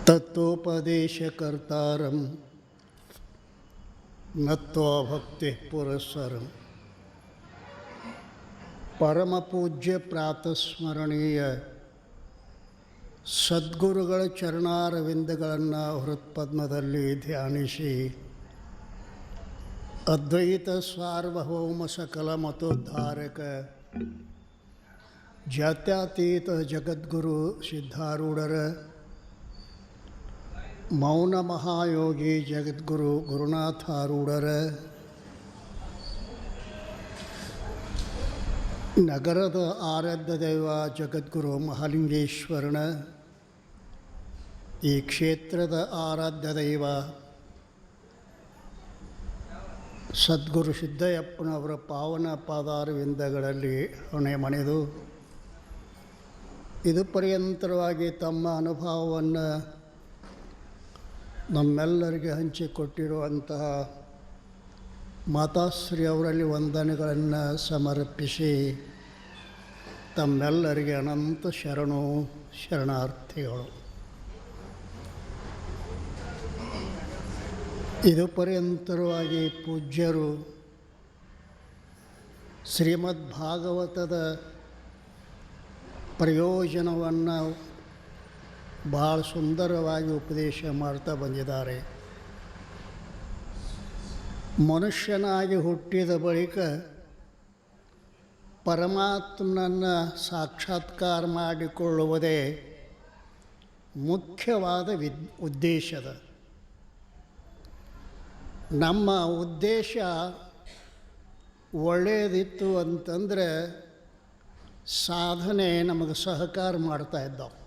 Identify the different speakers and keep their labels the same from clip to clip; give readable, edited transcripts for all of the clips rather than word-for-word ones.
Speaker 1: ತತ್ವೋಪದೇಶಕರ್ತಾರಂ ನತ್ವಾ ಭಕ್ತಿ ಪುರಸ್ಸರಂ. ಪರಮಪೂಜ್ಯ ಪ್ರಾತಸ್ಮರಣೀಯ ಸದ್ಗುರುಗಳ ಚರಣಾರವಿಂದಗಳನ್ನು ಹೃತ್ಪದ್ಮದಲ್ಲಿ ಧ್ಯಾನಿಸಿ ಅದ್ವೈತ ಸಾರ್ವಭೌಮ ಸಕಲ ಮತೋದ್ಧಾರಕ ಜಾತ್ಯತೀತ ಜಗದ್ಗುರು ಸಿದ್ಧಾರೂಢರ ಮೌನ ಮಹಾಯೋಗಿ ಜಗದ್ಗುರು ಗುರುನಾಥಾರೂಢರ ನಗರದ ಆರಾಧ್ಯ ದೈವ ಜಗದ್ಗುರು ಮಹಾಲಿಂಗೇಶ್ವರನ ಈ ಕ್ಷೇತ್ರದ ಆರಾಧ್ಯ ದೈವ ಸದ್ಗುರು ಸಿದ್ದಯ್ಯಪ್ಪನವರ ಪಾವನ ಪಾದಾರವಿಂದಗಳಲ್ಲಿ ಹೊಣೆ ಮಣಿದು ಇದು ಪರ್ಯಂತರವಾಗಿ ತಮ್ಮ ಅನುಭವವನ್ನು ನಮ್ಮೆಲ್ಲರಿಗೆ ಹಂಚಿಕೊಟ್ಟಿರುವಂತಹ ಮಾತಾಶ್ರೀ ಅವರಲ್ಲಿ ವಂದನೆಗಳನ್ನು ಸಮರ್ಪಿಸಿ ತಮ್ಮೆಲ್ಲರಿಗೆ ಅನಂತ ಶರಣಾರ್ಥಿಗಳು. ಇದು ಪರ್ಯಂತರವಾಗಿ ಪೂಜ್ಯರು ಶ್ರೀಮದ್ ಭಾಗವತದ ಪ್ರಯೋಜನವನ್ನು ಭಾಳ ಸುಂದರವಾಗಿ ಉಪದೇಶ ಮಾಡ್ತಾ ಬಂದಿದ್ದಾರೆ. ಮನುಷ್ಯನಾಗಿ ಹುಟ್ಟಿದ ಬಳಿಕ ಪರಮಾತ್ಮನನ್ನು ಸಾಕ್ಷಾತ್ಕಾರ ಮಾಡಿಕೊಳ್ಳುವುದೇ ಮುಖ್ಯವಾದ ಉದ್ದೇಶದ. ನಮ್ಮ ಉದ್ದೇಶ ಒಳ್ಳೆಯದಿತ್ತು ಅಂತಂದರೆ ಸಾಧನೆ ನಮಗೆ ಸಹಕಾರ ಮಾಡ್ತಾ ಇದ್ದಾವೆ.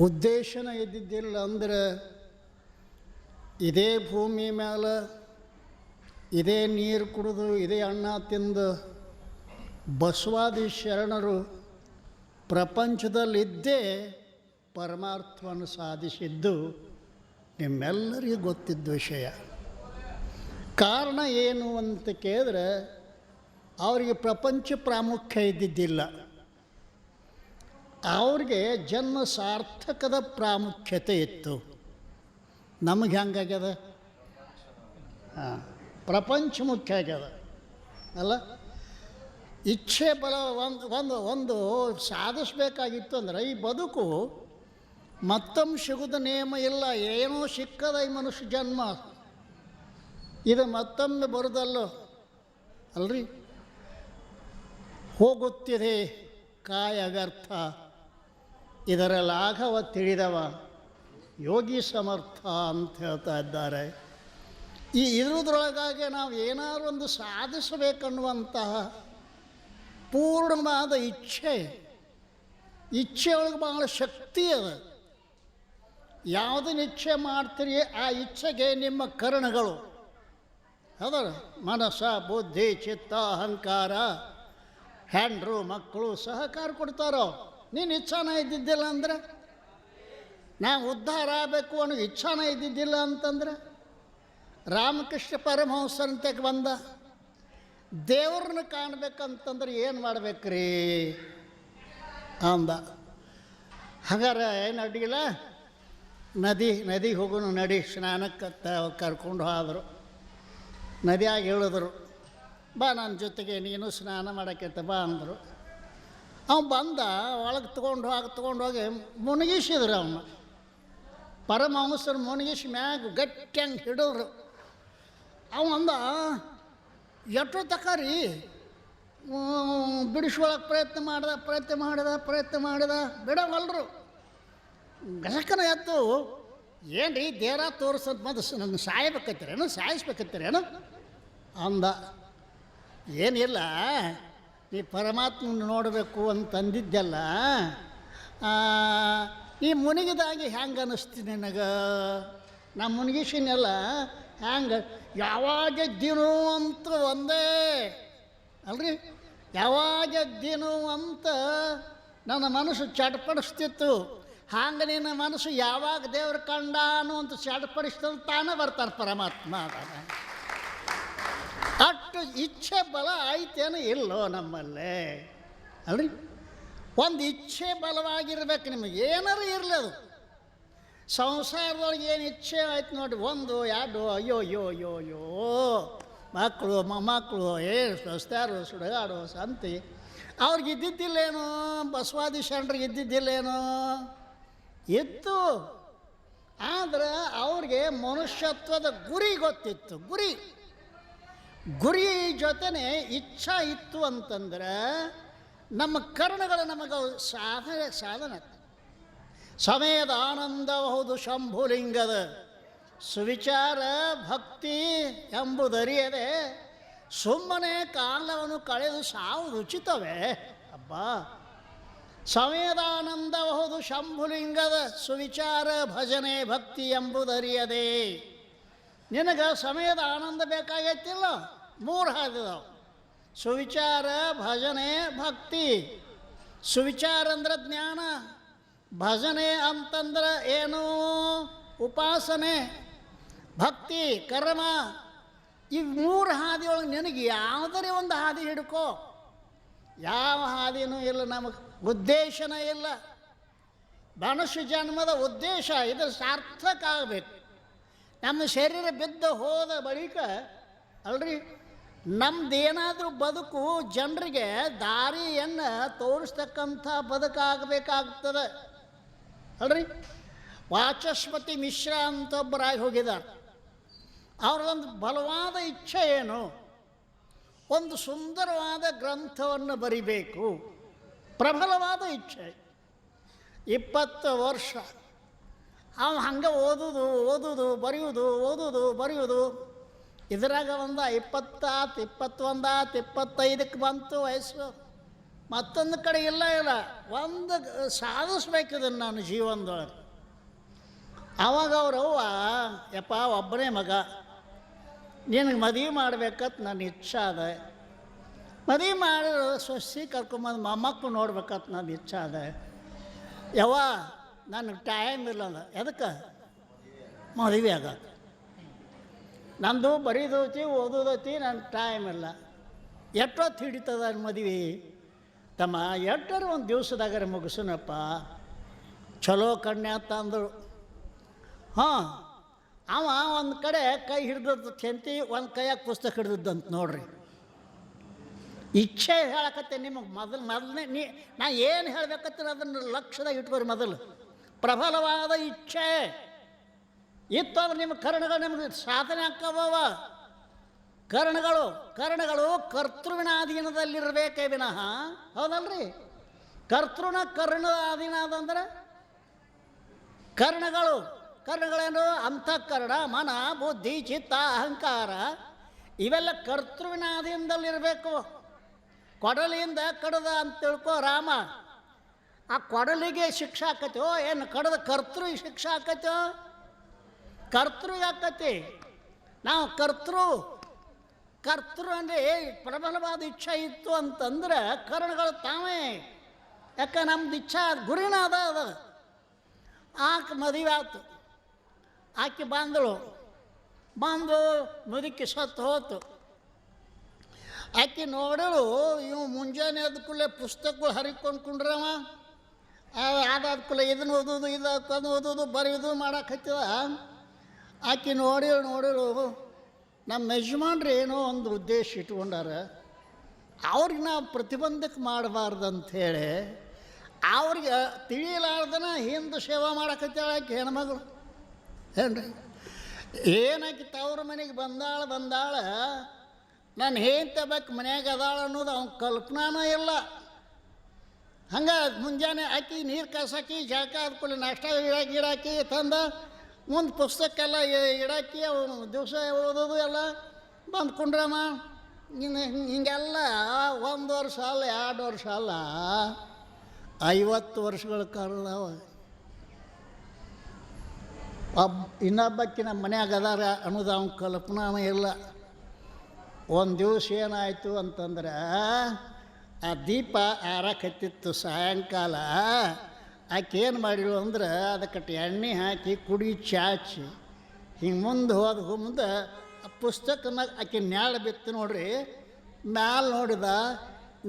Speaker 1: ಉದ್ದೇಶನ ಇದ್ದಿದ್ದಿಲ್ಲ ಅಂದರೆ ಇದೇ ಭೂಮಿ ಮೇಲೆ ಇದೇ ನೀರು ಕುಡಿದು ಇದೇ ಅನ್ನ ತಿಂದು ಬಸವಾದಿ ಶರಣರು ಪ್ರಪಂಚದಲ್ಲಿದ್ದೇ ಪರಮಾರ್ಥವನ್ನು ಸಾಧಿಸಿದ್ದು ನಿಮ್ಮೆಲ್ಲರಿಗೂ ಗೊತ್ತಿದ್ದ ವಿಷಯ. ಕಾರಣ ಏನು ಅಂತ ಕೇಳಿದ್ರೆ ಅವರಿಗೆ ಪ್ರಪಂಚ ಪ್ರಾಮುಖ್ಯ ಇದ್ದಿದ್ದಿಲ್ಲ, ಅವ್ರಿಗೆ ಜನ್ಮ ಸಾರ್ಥಕದ ಪ್ರಾಮುಖ್ಯತೆ ಇತ್ತು. ನಮಗೆ ಹೆಂಗಾಗ್ಯದ? ಪ್ರಪಂಚ ಮುಖ್ಯ ಆಗ್ಯದ ಅಲ್ಲ. ಇಚ್ಛೆ ಬಲ ಒಂದು ಸಾಧಿಸಬೇಕಾಗಿತ್ತು ಅಂದರೆ ಈ ಬದುಕು ಮತ್ತೊಮ್ಮೆ ಸಿಗುದ ನೇಮ ಇಲ್ಲ. ಏನೋ ಸಿಕ್ಕದ ಈ ಮನುಷ್ಯ ಜನ್ಮ, ಇದು ಮತ್ತೊಮ್ಮೆ ಬರುದಲ್ಲೋ ಅಲ್ರಿ. ಹೋಗುತ್ತಿದೆ ಕಾಯ ವ್ಯರ್ಥ, ಇದರ ಲಾಘವ ತಿಳಿದವ ಯೋಗಿ ಸಮರ್ಥ ಅಂತ ಹೇಳ್ತಾ ಇದ್ದಾರೆ. ಇರುವುದರೊಳಗಾಗಿ ನಾವು ಏನಾದ್ರು ಒಂದು ಸಾಧಿಸಬೇಕನ್ನುವಂತಹ ಪೂರ್ಣವಾದ ಇಚ್ಛೆಯೊಳಗೆ ಬಹಳ ಶಕ್ತಿ ಅದ. ಯಾವುದನ್ನು ಇಚ್ಛೆ ಮಾಡ್ತೀರಿ ಆ ಇಚ್ಛೆಗೆ ನಿಮ್ಮ ಕರ್ಣಗಳು ಅದರ ಮನಸ್ಸ, ಬುದ್ಧಿ, ಚಿತ್ತ, ಅಹಂಕಾರ, ಹೆಂಡ್ರು, ಮಕ್ಕಳು ಸಹಕಾರ ಕೊಡ್ತಾರೋ. ನೀನು ಇಚ್ಛಾನ ಇದ್ದಿದ್ದಿಲ್ಲ ಅಂದರೆ, ನಾವು ಉದ್ಧಾರ ಆಗಬೇಕು ಅನ್ನೋ ಇಚ್ಛಾನ ಇದ್ದಿದ್ದಿಲ್ಲ ಅಂತಂದರೆ, ರಾಮಕೃಷ್ಣ ಪರಮಹಂಸರಂತೆಗೆ ಬಂದ ದೇವ್ರನ್ನ ಕಾಣಬೇಕಂತಂದ್ರೆ ಏನು ಮಾಡ್ಬೇಕ್ರಿ ಅಂದ. ಹಾಗಾರೆ ಏನು ಅಡ್ಡಿಲ್ಲ, ನದಿಗೆ ಹೋಗೋನು ನಡಿ ಸ್ನಾನಕ್ಕೆ ಕರ್ಕೊಂಡು ಹೋದರು. ನದಿಯಾಗಿ ಹೇಳಿದ್ರು, ಬಾ ನನ್ನ ಜೊತೆಗೆ ನೀನು ಸ್ನಾನ ಮಾಡೋಕ್ಕೆ ಬಾ ಅಂದರು. ಅವನು ಬಂದ, ಒಳಗೆ ತೊಗೊಂಡೋಗಿ ಮುಣಗಿಸಿದ್ರು. ಅವನ್ನ ಪರಮಹಂಸರು ಮುಣಗಿಸಿ ಮ್ಯಾಗ ಗಟ್ಟಿಯಂಗೆ ಹಿಡಿದ್ರು. ಅಂದ, ಎಷ್ಟೋ ತಕರಿ ಬಿಡಿಸ್ಕೊಳಕ್ಕೆ ಪ್ರಯತ್ನ ಮಾಡಿದ ಬಿಡವಲ್ರು. ಗಸಕನ ಎತ್ತು, ಏನು ರೀ ದೇರ ತೋರಿಸೋದು ಮೊದಲು ನನ್ನ ಸಾಯಿಸ್ಬೇಕತ್ತೀರೇನು ಅಂದ. ಏನಿಲ್ಲ, ನೀ ಪರಮಾತ್ಮನ ನೋಡಬೇಕು ಅಂತಂದಿದ್ದೆಲ್ಲ, ಈ ಮುನಿಗಿದಾಗಿ ಹೆಂಗೆ ಅನ್ನಿಸ್ತೀನಿ ನನಗೆ? ನಾ ಮುನಿಗಿಸಿನೆಲ್ಲ ಹ್ಯಾಂಗೆ ಯಾವಾಗ ಎದ್ದೀನೋ ಅಂತ ಒಂದೇ ಅಲ್ರಿ, ಯಾವಾಗ ಎದ್ದೀನೋ ಅಂತ ನನ್ನ ಮನಸ್ಸು ಚಟಪಡಿಸ್ತಿತ್ತು. ಹಂಗೆ ನಿನ್ನ ಮನಸ್ಸು ಯಾವಾಗ ದೇವ್ರ ಕಂಡಾನು ಅಂತ ಚಟಪಡಿಸ್ತಂತ ತಾನೇ ಬರ್ತಾನೆ ಪರಮಾತ್ಮ. ಅಷ್ಟು ಇಚ್ಛೆ ಬಲ ಐತೇನೋ ಇಲ್ಲೋ ನಮ್ಮಲ್ಲೇ ಅಲ್ರಿ. ಒಂದು ಇಚ್ಛೆ ಬಲವಾಗಿರ್ಬೇಕು ನಿಮಗೆ, ಏನಾರು ಇರಲಿ ಅದು. ಸಂಸಾರದೊಳಗೆ ಏನು ಇಚ್ಛೆ ಆಯ್ತು ನೋಡಿ, 1 2 ಅಯ್ಯೋ ಅಯ್ಯೋ ಅಯ್ಯೋ ಅಯ್ಯೋ, ಮಕ್ಕಳು ಮೊಮ್ಮಕ್ಕಳು, ಏನು ಸ್ವಸ್ತಾರು ಸುಡಗಾಡು ಸಂತಿ. ಅವ್ರಿಗೆ ಇದ್ದಿದ್ದಿಲ್ಲೇನು? ಬಸವಾದಿ ಶರಣರಿಗೆ ಇದ್ದಿದ್ದಿಲ್ಲೇನು? ಇತ್ತು. ಆದರೆ ಅವ್ರಿಗೆ ಮನುಷ್ಯತ್ವದ ಗುರಿ ಗೊತ್ತಿತ್ತು. ಗುರಿ ಜೊತೆನೆ ಇಚ್ಛಾ ಇತ್ತು ಅಂತಂದ್ರೆ ನಮ್ಮ ಕರ್ಣಗಳು ನಮಗೆ ಸಾಧನ. ಸಮಯದ ಆನಂದಬಹುದು ಶಂಭುಲಿಂಗದ ಸುವಿಚಾರ ಭಕ್ತಿ ಎಂಬುದರಿಯದೆ ಸುಮ್ಮನೆ ಕಾಲವನ್ನು ಕಳೆದು ಸಾವುದು ಉಚಿತವೇ. ಅಬ್ಬಾ, ಸಮಯದ ಆನಂದಬಹುದು ಶಂಭುಲಿಂಗದ ಸುವಿಚಾರ ಭಜನೆ ಭಕ್ತಿ ಎಂಬುದರಿಯದೆ. ನಿನಗೆ ಸಮಯದ ಆನಂದ ಬೇಕಾಗೈತಿಲ್ಲ? 3 ಹಾದಿದಾವೆ: ಸುವಿಚಾರ, ಭಜನೆ, ಭಕ್ತಿ. ಸುವಿಚಾರ ಅಂದ್ರೆ ಜ್ಞಾನ, ಭಜನೆ ಅಂತಂದ್ರೆ ಏನು? ಉಪಾಸನೆ, ಭಕ್ತಿ ಕರ್ಮ. ಈ 3 ಹಾದಿಯೊಳಗೆ ನಿನಗೆ ಯಾವುದರೇ ಒಂದು ಹಾದಿ ಹಿಡ್ಕೋ. ಯಾವ ಹಾದಿನೂ ಇಲ್ಲ, ನಮಗೆ ಉದ್ದೇಶನೇ ಇಲ್ಲ. ಮನುಷ್ಯ ಜನ್ಮದ ಉದ್ದೇಶ ಇದು ಸಾರ್ಥಕ ಆಗಬೇಕು. ನಮ್ಮ ಶರೀರ ಬಿದ್ದು ಹೋದ ಬಳಿಕ ಅಲ್ರಿ ನಮ್ದೇನಾದರೂ ಬದುಕು ಜನರಿಗೆ ದಾರಿಯನ್ನು ತೋರಿಸ್ತಕ್ಕಂಥ ಬದುಕಾಗಬೇಕಾಗ್ತದೆ ಅಲ್ರಿ. ವಾಚಸ್ಪತಿ ಮಿಶ್ರ ಅಂತ ಒಬ್ಬರಾಗಿ ಹೋಗಿದ್ದಾರೆ. ಅವ್ರದೊಂದು ಬಲವಾದ ಇಚ್ಛೆ ಏನು? ಒಂದು ಸುಂದರವಾದ ಗ್ರಂಥವನ್ನು ಬರಿಬೇಕು. ಪ್ರಬಲವಾದ ಇಚ್ಛೆ. 20 ವರ್ಷ ಅವ ಹಂಗೆ ಓದೋದು ಬರೆಯೋದು. ಇದರಾಗ ಒಂದು 20 ಆತು, 21 ಆತು, 25ಕ್ಕೆ ಬಂತು ವಯಸ್ಸು. ಮತ್ತೊಂದು ಕಡೆ ಇಲ್ಲ ಒಂದು ಸಾಧಿಸ್ಬೇಕು ಇದನ್ನು ನಾನು ಜೀವನದೊಳಗೆ. ಆವಾಗ ಅವ್ರವ್ವ, ಯಪ್ಪ ಒಬ್ಬನೇ ಮಗ, ನಿನಗೆ ಮದುವೆ ಮಾಡ್ಬೇಕಂತ ನನ್ನ ಇಚ್ಛೆ ಅದ. ಮದುವೆ ಮಾಡಿ ಸೊಸಿ ಕರ್ಕೊಂಬಂದು ಮೊಮ್ಮಕ್ಕಳು ನೋಡ್ಬೇಕಂತ ನನ್ನ ಇಚ್ಛೆ ಅದ. ಯವ್ವ ನನಗೆ ಟೈಮ್ ಇಲ್ಲ ಅಂದ. ಎದಕ್ಕೆ? ಮದುವೆ ಆಗ ನಂದು ಬರೀದೈತಿ ಓದೋದೈತಿ, ನನ್ನ ಟೈಮ್ ಇಲ್ಲ. ಎಷ್ಟೊತ್ತು ಹಿಡಿತದ ಮದುವೆ? ತಮ್ಮ ಎಟ್ಟರು ಒಂದು ದಿವಸದಾಗರೆ ಮುಗಿಸೋಣಪ್ಪ, ಚಲೋ ಕಣ್ಣೆ ಅಂತ ಅಂದರು. ಹಾಂ, ಅವ ಒಂದು ಕಡೆ ಕೈ ಹಿಡ್ದದ್ದು ಚೆಂತಿ, ಒಂದು ಕೈಯಾಗ ಪುಸ್ತಕ ಹಿಡ್ದದ್ದಂತ ನೋಡ್ರಿ. ಇಚ್ಛೆ ಹೇಳಕತ್ತೆ ನಿಮಗೆ ಮೊದಲನೇ ನಾ ಏನು ಹೇಳ್ಬೇಕತ್ತೀರ ಅದನ್ನು ಲಕ್ಷ್ಯದಾಗ ಇಟ್ಕೋರಿ. ಮೊದಲು ಪ್ರಬಲವಾದ ಇಚ್ಛೆ ಇತ್ತು ಅಂದ್ರೆ ನಿಮ್ಮ ಕರ್ಣಗಳು ನಿಮಗೆ ಸಾಧನೆ ಹಾಕವ. ಕರ್ಣಗಳು ಕರ್ತೃವಿನ ಅಧೀನದಲ್ಲಿರಬೇಕೇ ವಿನಃ, ಹೌದಲ್ರಿ? ಕರ್ಣದ ಅಧೀನ ಅದಂದ್ರೆ ಕರ್ಣಗಳೇನು? ಅಂತಃಕರಣ, ಮನ, ಬುದ್ಧಿ, ಚಿತ್ತ, ಅಹಂಕಾರ ಇವೆಲ್ಲ ಕರ್ತೃವಿನ ಅಧೀನದಲ್ಲಿರಬೇಕು. ಕೊಡಲಿಯಿಂದ ಕಡದ ಅಂತ ತಿಳ್ಕೊ ರಾಮ. ಆ ಕೊಡಲಿಗೆ ಶಿಕ್ಷೆ ಆಕತ್ತೋ ಏನು ಕಡದ ಕರ್ತೃಗೆ ಶಿಕ್ಷೆ ಆಕತ್ತೋ? ಕರ್ತೃಗೆ ಆಕತಿ. ನಾವು ಕರ್ತೃ ಅಂದರೆ ಪ್ರಬಲವಾದ ಇಚ್ಛೆ ಇತ್ತು ಅಂತಂದ್ರೆ ಕರ್ಣಗಳು ತಾವೇ. ಯಾಕೆ ನಮ್ದು ಇಚ್ಛಾ ಗುರಿನ ಅದ. ಆಕೆ ಮದುವೆ ಆಯ್ತು, ಆಕೆ ಬಂದು ಮುದುಕಿ ಸತ್ತು ಹೋತು. ಆಕೆ ನೋಡಲು ಇವು ಮುಂಜಾನೆ ಆದ ಕೂಡಲೇ ಪುಸ್ತಕಗಳು ಹರಿಕೊಂಡು ಕುಂಡ್ರವ. ಅದಾದ ಕೂಡಲೇ ಇದನ್ನು ಓದೋದು ಬರೆಯೋದು ಮಾಡಕತ್ತಿದ. ಆಕೆ ನೋಡಿಳು ನಮ್ಮ ಯಜಮಾನ್ರು ಏನೋ ಒಂದು ಉದ್ದೇಶ ಇಟ್ಕೊಂಡಾರ, ಅವ್ರಿಗೆ ನಾವು ಪ್ರತಿಬಂಧಕ ಮಾಡಬಾರ್ದಂಥೇಳಿ ಅವ್ರಿಗೆ ತಿಳಿಲಾರ್ದನ ಹಿಂದೆ ಸೇವಾ ಮಾಡಕತ್ತಾಳ ಆಕೆ ಹೆಣ್ಮಗಳು. ಏನ್ರಿ ಏನಾಕಿ ತವ್ರ ಮನೆಗೆ ಬಂದಾಳ ನಾನು ಹೆಂಡ್ತಿ ಬೇಕು ಮನ್ಯಾಗ ಅದಾಳ ಅನ್ನೋದು ಅವ್ನ ಕಲ್ಪನಾನ ಇಲ್ಲ. ಹಂಗೆ ಮುಂಜಾನೆ ಹಾಕಿ ನೀರು ಕಾಸಾಕಿ ಜಳಕ ಆದ ಕೂಡಲೇ ನಾಷ್ಟ ಗಿಡಾಕಿ ತಂದ ಮುಂದೆ ಪುಸ್ತಕ ಎಲ್ಲ ಇಡಾಕಿ ಅವನು ದಿವಸ ಓದೋದು ಎಲ್ಲ ಬಂದು ಕುಂಡ್ರಮ್ಮ. ಹಿಂಗೆಲ್ಲ 1 ವರ್ಷ ಅಲ್ಲ 2 ವರ್ಷ ಅಲ್ಲ 50 ವರ್ಷಗಳ ಕಾಲದವ. ಇನ್ನೊಬ್ಬಕ್ಕಿ ನಮ್ಮ ಮನ್ಯಾಗ ಅದಾರ ಅನ್ನೋದು ಅವ್ನ ಕಲ್ಪನಾನ ಇಲ್ಲ. ಒಂದು ದಿವಸ ಏನಾಯಿತು ಅಂತಂದ್ರೆ ಆ ದೀಪ ಆರಕತ್ತಿತ್ತು ಸಾಯಂಕಾಲ. ಆಕೆ ಏನು ಮಾಡಿಳು ಅಂದ್ರೆ ಅದಕ್ಕೆ ಎಣ್ಣೆ ಹಾಕಿ ಕುಡಿ ಚಾಚಿ ಹಿಂಗೆ ಮುಂದೆ ಮುಂದೆ ಆ ಪುಸ್ತಕನಾಗ ಆಕೆ ನ್ಯಾಳ ಬಿತ್ತು ನೋಡ್ರಿ. ಮ್ಯಾಲೆ ನೋಡಿದ,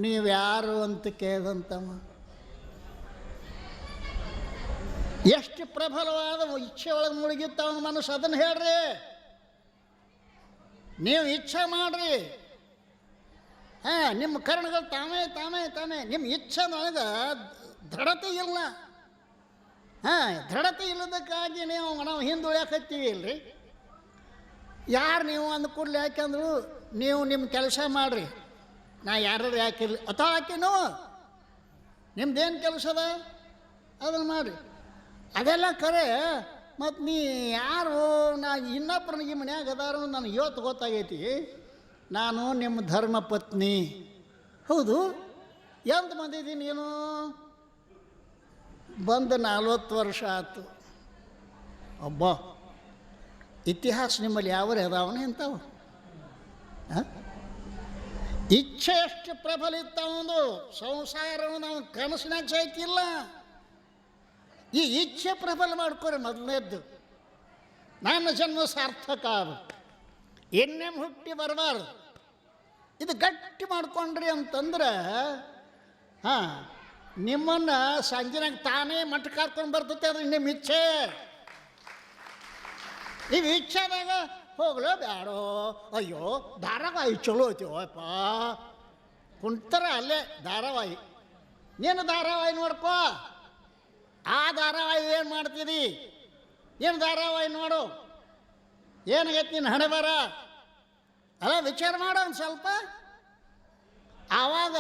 Speaker 1: ನೀವು ಯಾರು ಅಂತ ಕೇಳ್ದಂತಮ್ಮ. ಎಷ್ಟು ಪ್ರಬಲವಾದ ಇಚ್ಛೆ ಒಳಗೆ ಮುಳುಗಿತ್ತು ಅವನ ಮನಸ್ಸು, ಅದನ್ನು ಹೇಳ್ರಿ. ನೀವು ಇಚ್ಛೆ ಮಾಡ್ರಿ. ನಿಮ್ಮ ಕರ್ಣಗಳು ತಾವೇ ತಾವೇ ತಾವೇ ನಿಮ್ಮ ಇಚ್ಛೆನೊಳಗೆ ದೃಢತೆ ಇಲ್ಲ. ದೃಢತೆ ಇಲ್ಲದಕ್ಕಾಗಿ ನಾವು ಹಿಂದುಳಿಯಾಕತ್ತೀವಿ ಇಲ್ರಿ. ಯಾರು ನೀವು ಅಂದ ಕೂಡಲೇ ಯಾಕೆಂದ್ರು ನೀವು ನಿಮ್ಮ ಕೆಲಸ ಮಾಡಿರಿ, ನಾ ಯಾರು ಯಾಕಿರಲಿ ಅಥವಾ ಹಾಕಿನೋ ನಿಮ್ದೇನು ಕೆಲಸ ಅದ ಅದನ್ನು ಮಾಡಿರಿ. ಅದೆಲ್ಲ ಕರೆ. ಮತ್ತು ನೀ ಯಾರು, ನಾ ಇನ್ನೊಬ್ಬರನ್ನ ಈ ಮನ್ಯಾಗ ಅದಾರು ನನಗೆ ಇವತ್ತು ಗೊತ್ತಾಗೈತಿ, ನಾನು ನಿಮ್ಮ ಧರ್ಮ ಪತ್ನಿ. ಹೌದು, ಎಂತ ಬಂದಿದ್ದೀನಿ ನೀನು? ಬಂದು 40 ವರ್ಷ ಆಯ್ತು. ಒಬ್ಬ ಇತಿಹಾಸ ನಿಮ್ಮಲ್ಲಿ ಯಾವರೇ ಅದಾವನೇ ಇಂಥವು. ಇಚ್ಛೆ ಎಷ್ಟು ಪ್ರಬಲ ಇತ್ತವನು, ಸಂಸಾರವನ್ನು ಅವನು ಕನಸಿನಾಗ ಸಾಯ್ತಿಲ್ಲ. ಈ ಇಚ್ಛೆ ಪ್ರಬಲ ಮಾಡ್ಕೊರಿ ಮೊದಲನೇದ್ದು. ನನ್ನ ಜನ್ಮ ಸಾರ್ಥಕ ಅದು, ಇನ್ನೇನು ಹುಟ್ಟಿ ಬರಬಾರ್ದು. ಇದು ಗಟ್ಟಿ ಮಾಡ್ಕೊಂಡ್ರಿ ಅಂತಂದ್ರೆ ನಿಮ್ಮನ್ನು ಸಂಜೆನಾಗ ತಾನೇ ಮಟ್ಟ ಕಾರ್ಕೊಂಡು ಬರ್ತೈತೆ. ಅದು ನಿಮ್ಮ ಇಚ್ಛೆ. ನೀವು ಇಚ್ಛೆದಾಗ ಹೋಗ್ಲೋ ಬ್ಯಾಡೋ, ಅಯ್ಯೋ ಧಾರಾವಾಹಿ ಚಲೋ ಐತಿವಪ್ಪ ಕುಂತರ ಅಲ್ಲೇ ಧಾರಾವಾಹಿ. ನೀನು ಧಾರಾವಾಹಿ ನೋಡ್ಕೋ. ಆ ಧಾರಾವಾಹಿ ಏನು ಮಾಡ್ತೀರಿ? ಏನು ಧಾರಾವಾಹಿ ನೋಡು, ಏನಾಗೈತಿ ನೀನು ಹಣೆ ಬರ ಅಲ್ಲ, ವಿಚಾರ ಮಾಡೋ ಒಂದು ಸ್ವಲ್ಪ. ಆವಾಗ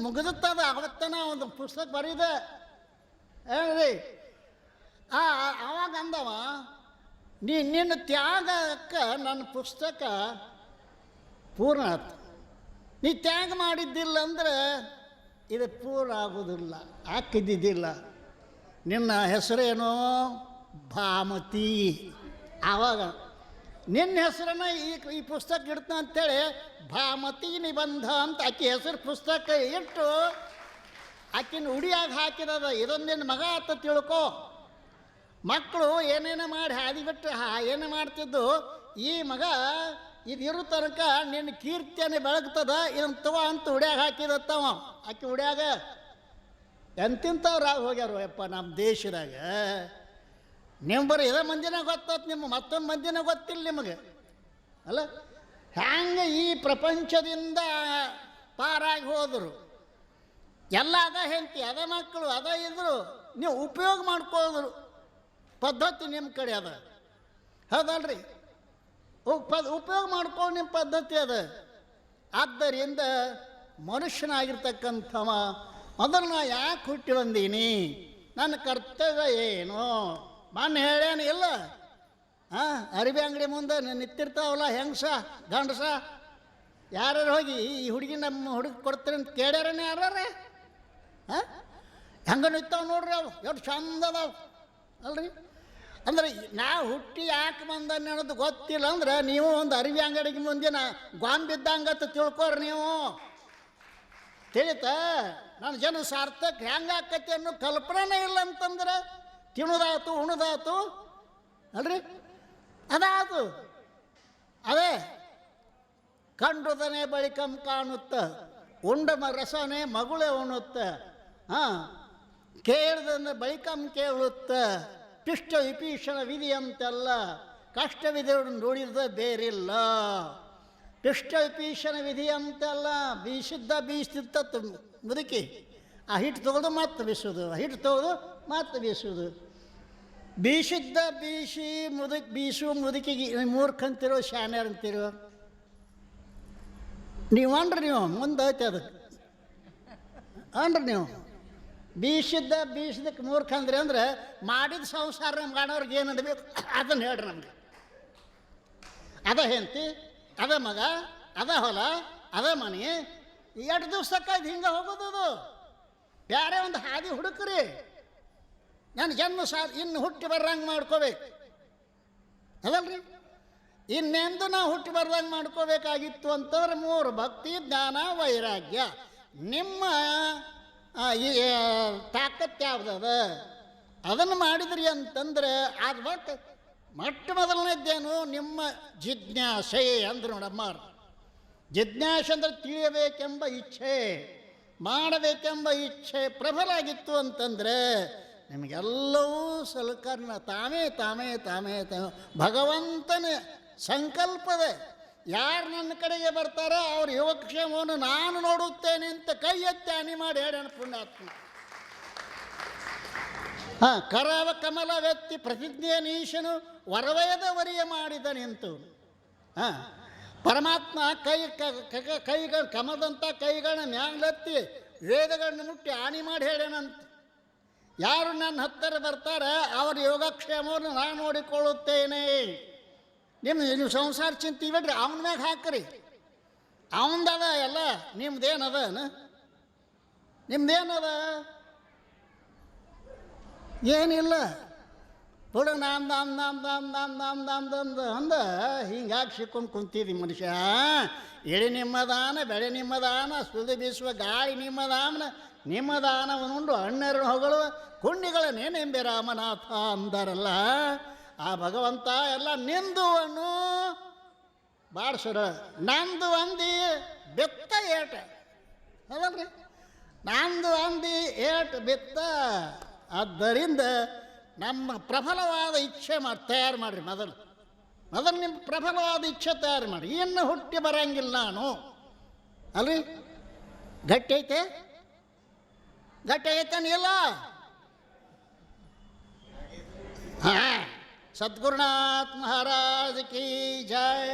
Speaker 1: ಮುಗಿದುತ್ತದ. ಅವತ್ತನ ಒಂದು ಪುಸ್ತಕ ಬರೀದೆ ಹೇಳ್ರಿ. ಆವಾಗ ಅಂದವ, ನಿನ್ನ ತ್ಯಾಗಕ್ಕೆ ನನ್ನ ಪುಸ್ತಕ ಪೂರ್ಣ ಆಯ್ತು. ನೀ ತ್ಯಾಗ ಮಾಡಿದ್ದಿಲ್ಲ ಅಂದರೆ ಇದು ಪೂರ್ಣ ಆಗೋದಿಲ್ಲ, ಹಾಕಿದ್ದಿದ್ದಿಲ್ಲ. ನಿನ್ನ ಹೆಸರೇನೋ ಭಾಮತಿ. ಆವಾಗ ನಿನ್ನ ಹೆಸರನ್ನು ಈ ಪುಸ್ತಕ ಇಡ್ತ ಅಂತೇಳಿ ಭಾಮತಿ ನಿಬಂಧ ಅಂತ ಆಕೆ ಹೆಸರು ಪುಸ್ತಕ ಇಟ್ಟು ಆಕಿನ ಉಡಿಯಾಗಿ ಹಾಕಿದದ. ಇದೊಂದು ನಿನ್ನ ಮಗ ಅಂತ ತಿಳ್ಕೊ. ಮಕ್ಕಳು ಏನೇನು ಮಾಡಿ ಹಾದಿ ಬಿಟ್ಟು ಏನು ಮಾಡ್ತಿದ್ದು, ಈ ಮಗ ಇದಿರೋ ತನಕ ನಿನ್ನ ಕೀರ್ತಿಯನ್ನು ಬೆಳಗ್ತದ, ಇದನ್ನು ತಗೋ ಅಂತ ಉಡ್ಯಾಗ ಹಾಕಿದತ್ತವ. ಆಕೆ ಉಡ್ಯಾಗ ಎಂತಿಂಥವ್ರಾಗ ಹೋಗ್ಯಾರ ಯಪ್ಪ ನಮ್ಮ ದೇಶದಾಗ. ನೀವು ಬರೀ ಇದೇ ಮಂದಿನ ಗೊತ್ತಾಯ್ತು, ನಿಮ್ಮ ಮತ್ತೊಂದು ಮಂದಿನ ಗೊತ್ತಿಲ್ಲ ನಿಮಗೆ ಅಲ್ಲ. ಹ್ಯಾಂಗೆ ಈ ಪ್ರಪಂಚದಿಂದ ಪಾರಾಗಿ ಹೋದರು. ಎಲ್ಲ ಅದ ಹೆಂಡತಿ, ಅದ ಮಕ್ಕಳು, ಅದ ಇದ್ರು, ನೀವು ಉಪಯೋಗ ಮಾಡ್ಕೋದ್ರು ಪದ್ಧತಿ ನಿಮ್ಮ ಕಡೆ ಅದ. ಹೌದಲ್ರಿ? ಉಪಯೋಗ ಮಾಡ್ಕೊಂಡು ನಿಮ್ಮ ಪದ್ಧತಿ ಅದ. ಆದ್ದರಿಂದ ಮನುಷ್ಯನಾಗಿರ್ತಕ್ಕಂಥವ ಮೊದಲು ನಾ ಯಾಕೆ ಹುಟ್ಟಿ ಬಂದೀನಿ, ನನ್ನ ಕರ್ತವ್ಯ ಏನು? ಮೊನ್ನೆ ಹೇಳೇನು ಇಲ್ಲ, ಅರಿವಿ ಅಂಗಡಿ ಮುಂದೆ ನಿಂತಿರ್ತಾವಲ್ಲ ಹೆಂಗಸ ಗಂಡಸ, ಯಾರು ಹೋಗಿ ಈ ಹುಡುಗಿ ನಮ್ಮ ಹುಡುಗಿ ಕೊಡ್ತೀರಿ ಅಂತ ಕೇಳ್ಯಾರನೇ ಯಾರೇ? ಹೆಂಗೆ ನಿಂತಾವ ನೋಡ್ರಿ, ಅವು ಎಷ್ಟು ಚಂದ ಅದಾವ ಅಲ್ರಿ. ಅಂದ್ರೆ ನಾ ಹುಟ್ಟಿ ಯಾಕೆ ಬಂದನೆ ಅನ್ನೋದು ಗೊತ್ತಿಲ್ಲ ಅಂದ್ರೆ ನೀವು ಒಂದು ಅರಿವಿ ಅಂಗಡಿಗೆ ಮುಂದಿನ ಗೊಂಬಿದ್ದಂಗತ್ತ ತಿಳ್ಕೊರಿ. ನೀವು ತಿಳಿತಾ? ನನ್ನ ಜನ ಸಾರ್ಥಕ ಹೆಂಗೆ ಆಕತಿ ಅನ್ನೋ ಕಲ್ಪನೆ ಇಲ್ಲ ಅಂತಂದ್ರೆ ತಿನ್ನೋದಾತು ಉಣೋದಾತು ಅಲ್ರಿ, ಅದಾತು. ಅದೇ ಕಂಡುದನೆ ಬಳಿಕಂ ಕಾಣುತ್ತ, ಉಂಡ ರಸನೆ ಮಗುಳೆ ಉಣುತ್ತ, ಕೇಳ್ದಂದ್ರೆ ಬಳಿಕಂ ಕೇಳುತ್ತ, ಪಿಷ್ಟ ವಿಭೀಷಣ ವಿಧಿ ಅಂತೆಲ್ಲ ಕಷ್ಟವಿದೆ ನೋಡಿದ ಬೇರಿಲ್ಲ. ಪಿಷ್ಟ ವಿಭೀಷಣ ವಿಧಿ ಅಂತೆಲ್ಲ ಬೀಸಿದ್ದ ಬೀಸ್ತಿತ್ತ ಮುದುಕಿ, ಆ ಹಿಟ್ಟು ತೊಗೊದು ಮತ್ತೆ ಬೀಸೋದು, ಆ ಹಿಟ್ಟು ತೊಗೊದು ಮತ್ತೆ ಬೀಸೋದು. ಬೀಸಿದ್ದ ಬೀಸಿ ಬೀಸು ಮುದುಕಿಗೆ ಮೂರ್ಖಂತಿರೋ ಶಾನ್ಯಾರ ಅಂತಿರೋ ನೀವು ಅನ್ರಿ. ನೀವು ಮುಂದೆ ಐತೆ ಅದಕ್ಕೆ ಅನ್ರಿ. ನೀವು ಬೀಸಿದ್ದಕ್ಕೆ ಮೂರ್ಖ ಅಂದ್ರೆ ಮಾಡಿದ ಸಂಸಾರ ನಮ್ಗೆ ಕಾಣೋರ್ಗೆ ಏನು ಅನ್ಬೇಕು ಅದನ್ನು ಹೇಳ್ರಿ ನಮಗೆ. ಅದ ಹೆಂಡತಿ, ಅದ ಮಗ, ಅದ ಹೊಲ, ಅದ ಮನೆ, 2 ದಿವ್ಸಕ್ಕಾಯ್ದು ಹಿಂಗೆ ಹೋಗೋದು. ಅದು ಬೇರೆ ಒಂದು ಹಾದಿ ಹುಡುಕ್ರಿ. ನನ್ನ ಜನ್ಮ ಇನ್ನು ಹುಟ್ಟಿ ಬರ್ರಂಗೆ ಮಾಡ್ಕೋಬೇಕು ಅದಲ್ರಿ. ಇನ್ನೆಂದು ನಾವು ಹುಟ್ಟಿ ಬರ್ದಂಗೆ ಮಾಡ್ಕೋಬೇಕಾಗಿತ್ತು ಅಂತಂದ್ರೆ 3 ಭಕ್ತಿ, ಜ್ಞಾನ, ವೈರಾಗ್ಯ. ನಿಮ್ಮ ಈ ತಾಕತ್ತು ಯಾವುದದ ಅದನ್ನು ಮಾಡಿದ್ರಿ ಅಂತಂದ್ರೆ ಅದು ಮೊಟ್ಟ ಮೊದಲನೇದ್ದೇನು ನಿಮ್ಮ ಜಿಜ್ಞಾಸೆ ಅಂದ್ರೆ ನೋಡಮ್ಮ. ಜಿಜ್ಞಾಸೆ ಅಂದ್ರೆ ತಿಳಿಯಬೇಕೆಂಬ ಇಚ್ಛೆ, ಮಾಡಬೇಕೆಂಬ ಇಚ್ಛೆ ಪ್ರಬಲ ಆಗಿತ್ತು ಅಂತಂದರೆ ನಿಮಗೆಲ್ಲವೂ ಸಲಕರಣ ತಾವೇ ತಾವೇ ತಾವೇ ತಾವೇ ಭಗವಂತನ ಸಂಕಲ್ಪದ ಯಾರು ನನ್ನ ಕಡೆಗೆ ಬರ್ತಾರೋ ಅವ್ರ ಯೋಗಕ್ಷೇಮವನ್ನು ನಾನು ನೋಡುತ್ತೇನೆ ಅಂತ ಕೈ ಎತ್ತಿ ಹಾನಿ ಮಾಡಿ ಹೇಳ್ಯಾನ ಪುಣ್ಯಾತ್ಮ. ಹಾಂ, ಕರವ ಕಮಲ ವ್ಯಕ್ತಿ ಪ್ರತಿಜ್ಞೆ ನೀಶನು ವರವಯದ ವರಿಯ ಮಾಡಿದ ನಿಂತು. ಹಾಂ, ಪರಮಾತ್ಮ ಕೈಗಳು ಕಮದಂಥ ಕೈಗಳನ್ನ ಮ್ಯಾಂಗ್ಲತ್ತಿ ವೇದಗಳನ್ನ ಮುಟ್ಟಿ ಹಾನಿ ಮಾಡಿ ಹೇಳ್ಯಾನಂತ. ಯಾರು ನನ್ನ ಹತ್ತಿರ ಬರ್ತಾರೆ ಅವ್ರ ಯೋಗಕ್ಷೇಮವನ್ನು ನಾನು ನೋಡಿಕೊಳ್ಳುತ್ತೇನೆ. ನೀವು ಸಂಸಾರ ಚಿಂತೆ ಬಿಡ್ರಿ, ಅವನ ಮ್ಯಾಗ ಹಾಕ್ರಿ. ಅವಂದದ ಎಲ್ಲ, ನಿಮ್ದೇನದ ನಿಮ್ದೇನದ ಏನಿಲ್ಲ ಬಿಡು. ಅಂದ ಹಿಂಗಾಗಿ ಸಿಕ್ಕೊಂಡು ಕುಂತಿದ್ದಿ ಮನುಷ್ಯ. ಇಳಿ ನಿಮ್ಮದಾನ, ಬೆಳೆ ನಿಮ್ಮದಾನ, ಸುದು ಬೀಸುವ ಗಾಳಿ ನಿಮ್ಮದಾನ, ನಿಮ್ಮದಾನವನ್ನುಂಡು ಹಣ್ಣೆರಡು ಹೊಗಳು ಕುಂಡಿಗಳನ್ನೇನೆಂಬೆ ರಾಮನಾಥ ಅಂದಾರಲ್ಲ. ಆ ಭಗವಂತ ಎಲ್ಲ ನಿಂದು ಅನ್ನು ಬಾಡ್ಸರ, ನಂದು ಅಂದಿ ಬೆತ್ತ ಏಟ ಹೌದಲ್ರಿ, ನಂದು ಅಂದಿ ಏಟ್ ಬೆತ್ತ. ಆದ್ದರಿಂದ ನಮ್ಮ ಪ್ರಬಲವಾದ ಇಚ್ಛೆ ತಯಾರು ಮಾಡಿರಿ. ಮೊದಲು ನಿಮ್ಮ ಪ್ರಬಲವಾದ ಇಚ್ಛೆ ತಯಾರು ಮಾಡಿ. ಇನ್ನು ಹುಟ್ಟಿ ಬರಂಗಿಲ್ಲ ನಾನು ಅಲ್ರಿ. ಗಟ್ಟಿ ಐತೆ, ಗಟ್ಟಿ ಐತಾನಿಲ್ಲ. ಹಾಂ, ಸದ್ಗುರುನಾಥ್ ಮಹಾರಾಜ್ ಕಿ ಜೈ.